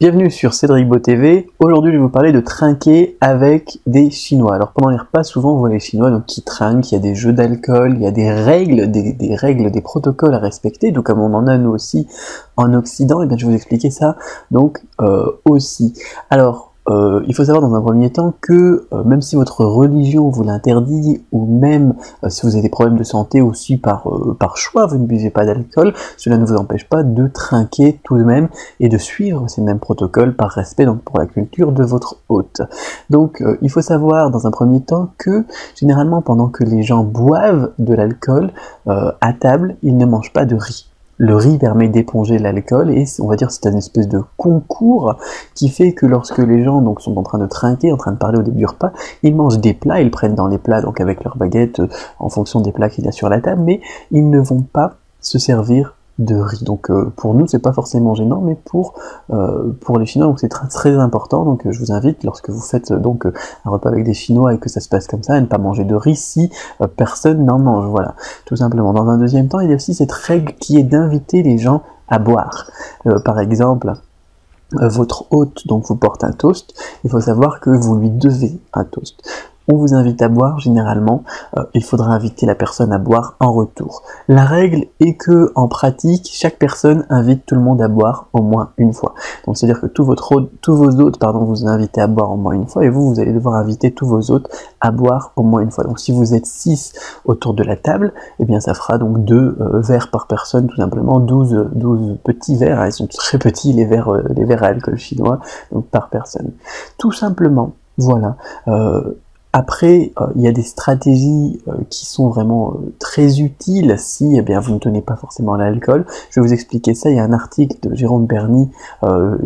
Bienvenue sur Cédric Beau TV. Aujourd'hui, je vais vous parler de trinquer avec des Chinois. Alors, pendant les repas, souvent, on voit les Chinois donc, qui trinquent, il y a des jeux d'alcool, il y a des règles, des protocoles à respecter, donc comme on en a nous aussi en Occident, et bien je vais vous expliquer ça donc aussi. Alors, il faut savoir dans un premier temps que même si votre religion vous l'interdit, ou même si vous avez des problèmes de santé aussi par choix, vous ne buvez pas d'alcool, cela ne vous empêche pas de trinquer tout de même et de suivre ces mêmes protocoles par respect donc pour la culture de votre hôte. Donc il faut savoir dans un premier temps que généralement pendant que les gens boivent de l'alcool à table, ils ne mangent pas de riz. Le riz permet d'éponger l'alcool et on va dire c'est une espèce de concours qui fait que lorsque les gens donc sont en train de trinquer, en train de parler au début du repas, ils mangent des plats, ils prennent dans les plats donc avec leur baguette en fonction des plats qu'il y a sur la table, mais ils ne vont pas se servir de riz. Donc pour nous c'est pas forcément gênant, mais pour les Chinois donc c'est très important. Donc je vous invite lorsque vous faites donc un repas avec des Chinois et que ça se passe comme ça, à ne pas manger de riz si personne n'en mange. Voilà, tout simplement. Dans un deuxième temps, il y a aussi cette règle qui est d'inviter les gens à boire. Par exemple, votre hôte donc vous porte un toast, il faut savoir que vous lui devez un toast. On vous invite à boire, généralement, il faudra inviter la personne à boire en retour. La règle est que, en pratique, chaque personne invite tout le monde à boire au moins une fois. Donc c'est-à-dire que tous vos hôtes, vous invitez à boire au moins une fois, et vous allez devoir inviter tous vos hôtes à boire au moins une fois. Donc si vous êtes 6 autour de la table, eh bien ça fera donc 2 verres par personne, tout simplement, 12 petits verres, hein, ils sont très petits les verres à alcool chinois, donc par personne. Tout simplement, voilà. Après, il y a des stratégies qui sont vraiment très utiles si vous ne tenez pas forcément à l'alcool. Je vais vous expliquer ça. Il y a un article de Jérôme Berny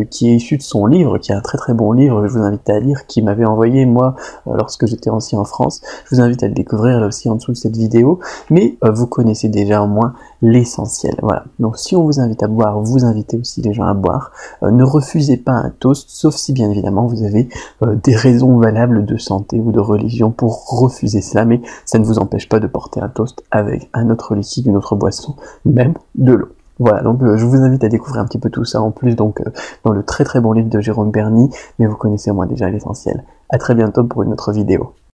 qui est issu de son livre, qui est un très très bon livre, je vous invite à lire, qui m'avait envoyé moi lorsque j'étais aussi en France. Je vous invite à le découvrir là aussi en dessous de cette vidéo. Mais vous connaissez déjà au moins l'essentiel. Voilà. Donc si on vous invite à boire, vous invitez aussi les gens à boire. Ne refusez pas un toast, sauf si bien évidemment vous avez des raisons valables de santé ou de religion pour refuser cela, mais ça ne vous empêche pas de porter un toast avec un autre liquide, une autre boisson, même de l'eau. Voilà, donc je vous invite à découvrir un petit peu tout ça en plus donc dans le très très bon livre de Jérôme Berny, mais vous connaissez au moins déjà l'essentiel. À très bientôt pour une autre vidéo.